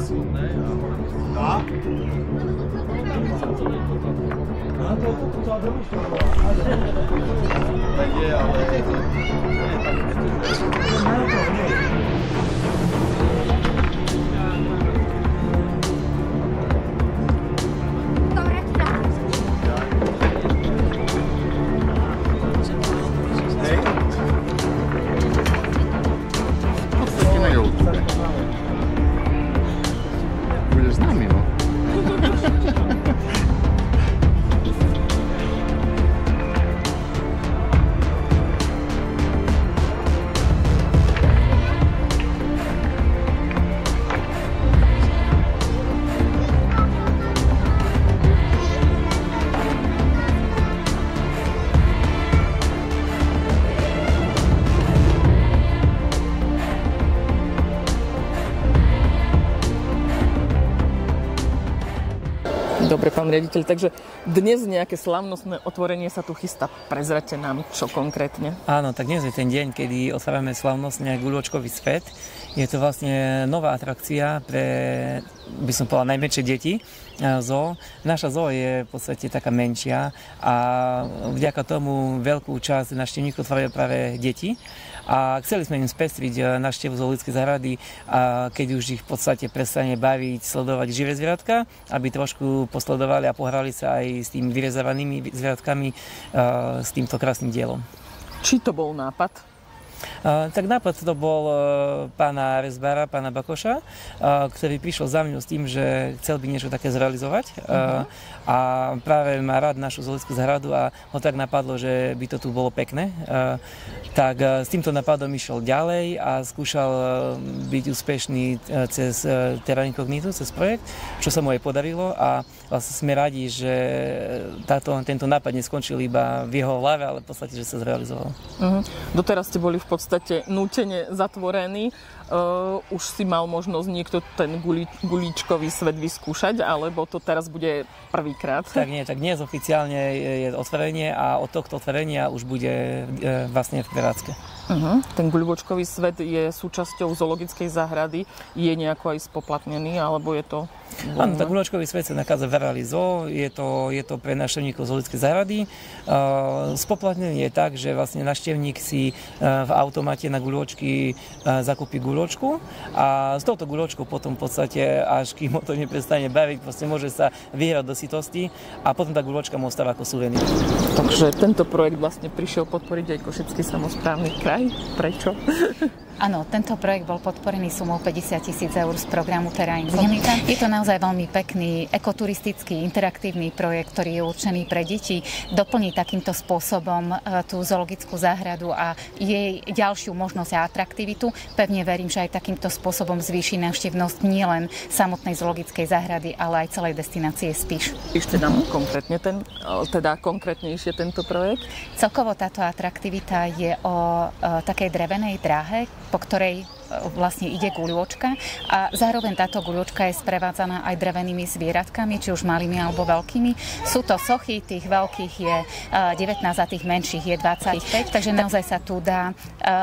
Da? Dobre, pán riaditeľ, takže dnes nejaké slávnostné otvorenie sa tu chystá. Prezrate nám, čo konkrétne? Áno, tak dnes je ten deň, kedy otvárame slávnostne guľôčkový svet. Je to vlastne nová atrakcia pre, by som povedal, najmenšie deti. Zoo. Naša zoo je v podstate taká menšia a vďaka tomu veľkú časť návštevníkov tvoria práve deti. A chceli sme im spestriť návštevu zoologickej záhrady, a keď už ich v podstate prestane baviť, sledovať živé zvieratka, aby trošku posledovali a pohrali sa aj s tými vyrezávanými zvieratkami, s týmto krásnym dielom. Či to bol nápad? Tak nápad to bol pána rezbára, pána Bakoša, ktorý prišiel za mňou s tým, že chcel by niečo také zrealizovať a práve má rád našu zoologickú záhradu a ho tak napadlo, že by to tu bolo pekné. Tak s týmto nápadom išiel ďalej a skúšal byť úspešný cez Terra Incognito, cez projekt, čo sa mu aj podarilo a vlastne sme radi, že tento nápad neskončil iba v jeho hlave, ale v podstate, že sa zrealizoval. Doteraz ste boli v podstate nútene zatvorení. Už si mal možnosť niekto ten gulíčkový svet vyskúšať, alebo to teraz bude prvýkrát? Tak nie, tak dnes oficiálne je otvorenie a od tohto otvorenia už bude vlastne v prevádzke. Ten guľôčkový svet je súčasťou zoologickej záhrady. Je nejako aj spoplatnený, alebo je to... Áno, tak guľôčkový svet sa nachádza v areáli zoo. Je to pre návštevníkov zoologickej záhrady. Spoplatnený je tak, že vlastne návštevník si v automate na guľôčky zakúpi guľôčku a s touto guľôčkou potom v podstate, až kým ho to neprestane baviť, vlastne môže sa vyhrať do sytosti a potom tá guľôčka mu ostáva ako suvenír. Takže tento projekt vlastne prišiel podporiť aj Košický samosprávny kraj. Prečo? Áno, tento projekt bol podporený sumou 50 000 eur z programu Terra Incognita. Je to naozaj veľmi pekný, ekoturistický, interaktívny projekt, ktorý je určený pre deti. Doplní takýmto spôsobom tú zoologickú záhradu a jej ďalšiu možnosť a atraktivitu. Pevne verím, že aj takýmto spôsobom zvýši návštevnosť nielen samotnej zoologickej záhrady, ale aj celej destinácie Spiš. Ešte nám konkrétnejšie tento projekt? Celkovo táto atraktivita je o takej drevenej dráhe, po ktorej vlastne ide guľôčka a zároveň táto guľôčka je sprevádzaná aj drevenými zvieratkami, či už malými alebo veľkými. Sú to sochy, tých veľkých je 19 a tých menších je 25, takže naozaj sa tu dá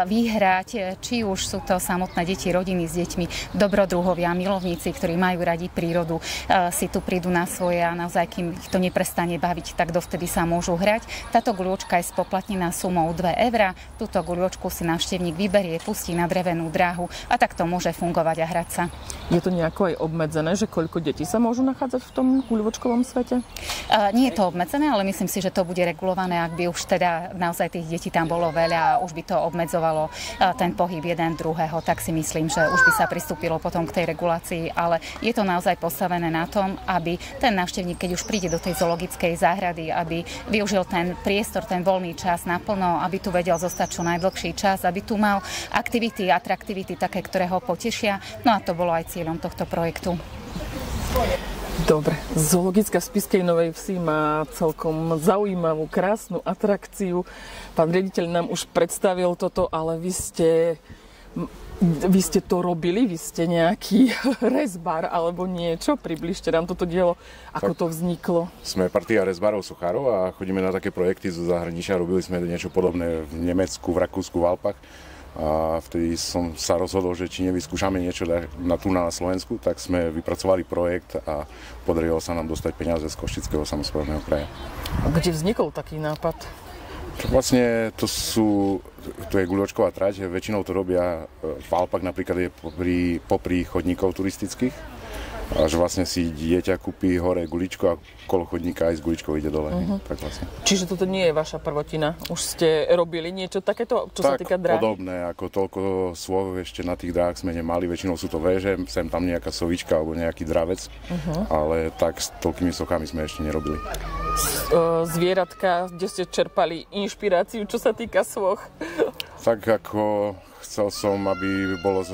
vyhrať, či už sú to samotné deti, rodiny s deťmi, dobrodruhovia, milovníci, ktorí majú radi prírodu, si tu prídu na svoje a naozaj, kým ich to neprestane baviť, tak dovtedy sa môžu hrať. Táto guľôčka je spoplatnená sumou 2 €. Túto guľôčku si návštevník vyberie, pustí na drevenú dráhu a tak to môže fungovať a hrať sa. Je to nejako aj obmedzené, že koľko detí sa môžu nachádzať v tom guľôčkovom svete? Nie je to obmedzené, ale myslím si, že to bude regulované, ak by už teda naozaj tých detí tam bolo veľa a už by to obmedzovalo ten pohyb jeden druhého, tak si myslím, že už by sa pristúpilo potom k tej regulácii, ale je to naozaj postavené na tom, aby ten návštevník, keď už príde do tej zoologickej záhrady, aby využil ten priestor, ten voľný čas naplno, aby tu vedel zostať čo najdlhší čas, aby tu mal aktivity, atraktivity také, ktoré ho potešia. No a to bolo aj cieľom tohto projektu. Dobre, zoologická v Spišskej Novej Vsi má celkom zaujímavú, krásnu atrakciu. Pán riaditeľ nám už predstavil toto, ale vy ste to robili? Vy ste nejaký rezbár alebo niečo? Približte nám toto dielo, ako to vzniklo. Sme partia rezbárov, sochárov a chodíme na také projekty zo zahraničia. Robili sme niečo podobné v Nemecku, v Rakúsku, v Alpách. A vtedy som sa rozhodol, že či nevyskúšame niečo na Slovensku, tak sme vypracovali projekt a podarilo sa nám dostať peniaze z Košického samosprávneho kraja. Kde vznikol taký nápad? Vlastne to je guľočková trať, väčšinou to robia v Alpách, napríklad je popri chodníkov turistických. A že vlastne si dieťa kúpi hore guličko a kolo chodníka aj s guličkou ide dole. Tak vlastne. Čiže toto nie je vaša prvotina? Už ste robili niečo takéto, čo sa týka dráhy? Tak podobné, ako toľko svojho ešte na tých dráhach sme nemali. Väčšinou sú to véže, sem tam nejaká sovička alebo nejaký dravec. Ale tak s toľkými sochami sme ešte nerobili. Zvieratka, kde ste čerpali inšpiráciu, čo sa týka svoch? Tak ako chcel som, aby bolo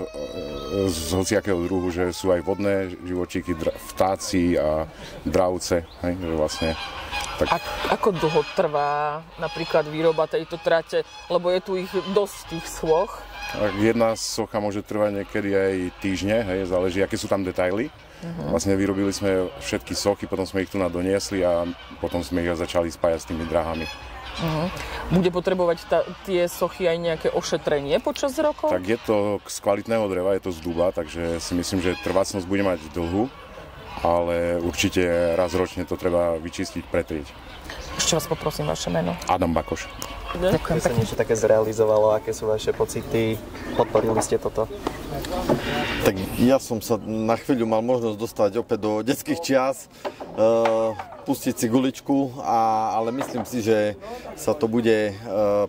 z hociakého druhu, že sú aj vodné živočíky, vtáci a dravce. Hej, že vlastne, tak... Ako dlho trvá napríklad výroba tejto trate? Lebo je tu ich dosť tých svoch. Jedna socha môže trvať niekedy aj týždne, hej, záleží, aké sú tam detaily. Vlastne vyrobili sme všetky sochy, potom sme ich tu doniesli a potom sme ich začali spájať s tými dráhami. Bude potrebovať tie sochy aj nejaké ošetrenie počas rokov? Tak je to z kvalitného dreva, je to z duba, takže si myslím, že trvácnosť bude mať dlhú, ale určite raz ročne to treba vyčistiť, pretrieť. Ešte vás poprosím vaše meno. Adam Bakoš. Ďakujem pekne. Keď sa niečo také zrealizovalo, aké sú vaše pocity? Podporili ste toto? Tak ja som sa na chvíľu mal možnosť dostať opäť do detských čias, pustiť si guličku, ale myslím si, že sa to bude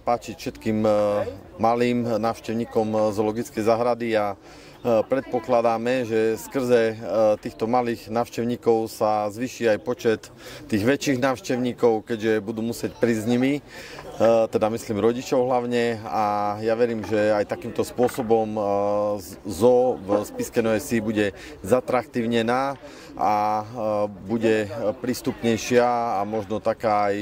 páčiť všetkým malým návštevníkom zoologickej záhrady a predpokladáme, že skrze týchto malých návštevníkov sa zvýši aj počet tých väčších návštevníkov, keďže budú musieť prísť s nimi, teda myslím rodičov hlavne, a ja verím, že aj takýmto spôsobom zoo v Spišskej Novej Vsi bude zatraktívnená a bude prístupnejšia a možno taká aj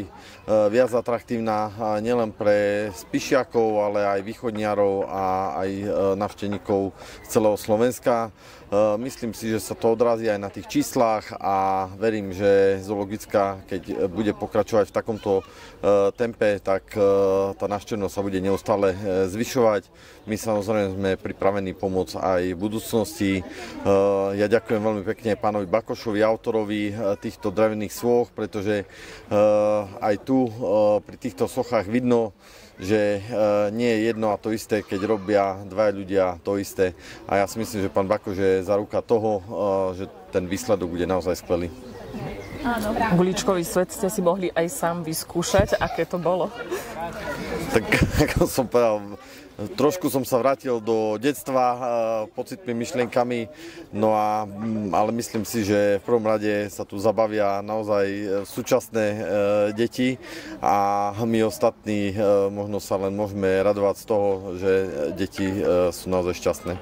viac atraktívna nielen pre Spišiakov, ale aj východniarov a aj návštevníkov z celého Slovenska. Myslím si, že sa to odrazí aj na tých číslach a verím, že zoologická, keď bude pokračovať v takomto tempe, tak tá návštevnosť sa bude neustále zvyšovať. My samozrejme sme pripravení pomôcť aj v budúcnosti. Ja ďakujem veľmi pekne pánovi Bakošovi, autorovi týchto drevených sôch, pretože aj tu pri týchto sochách vidno, že nie je jedno a to isté, keď robia dvaja ľudia to isté. A ja si myslím, že pán Bakoš je záruka toho, že ten výsledok bude naozaj skvelý. Guličkový svet ste si mohli aj sám vyskúšať. Aké to bolo? Tak ako som povedal, trošku som sa vrátil do detstva pocitmi, myšlienkami, ale myslím si, že v prvom rade sa tu zabavia naozaj súčasné deti a my ostatní možno sa len môžeme radovať z toho, že deti sú naozaj šťastné.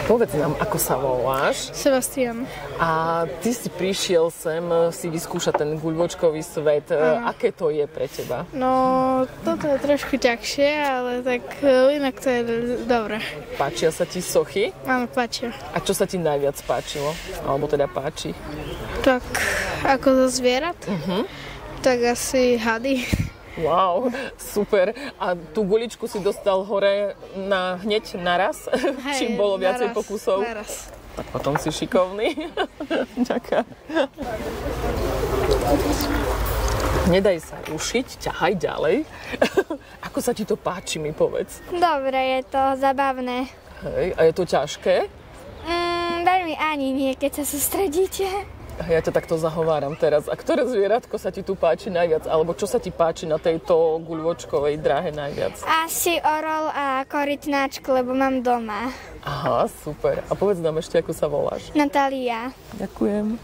Povedz nám, ako sa voláš? Sebastian. A ty si prišiel sem si vyskúšať ten guľôčkový svet. Aké to je pre teba? No, toto je trošku ťažšie, ale tak inak to je dobré. Páčia sa ti sochy? Áno, páčia. A čo sa ti najviac páčilo? Alebo teda páči? Tak, ako zo zvierat? Tak asi hady. Wow, super. A tú guličku si dostal hore hneď naraz? Či bolo viacej pokusov? Naraz. Tak potom si šikovný. Ďakujem. Nedaj sa rušiť, ťahaj ďalej. Ako sa ti to páči, mi povedz? Dobre, je to zabavné. Hej, a je to ťažké? Veľmi ani nie, keď sa sústredíte. Ja ťa takto zahováram teraz. A ktoré zvieratko sa ti tu páči najviac? Alebo čo sa ti páči na tejto guľôčkovej dráhe najviac? Asi orol a korytnáčku, lebo mám doma. Aha, super. A povedz nám ešte, ako sa voláš. Natália. Ďakujem.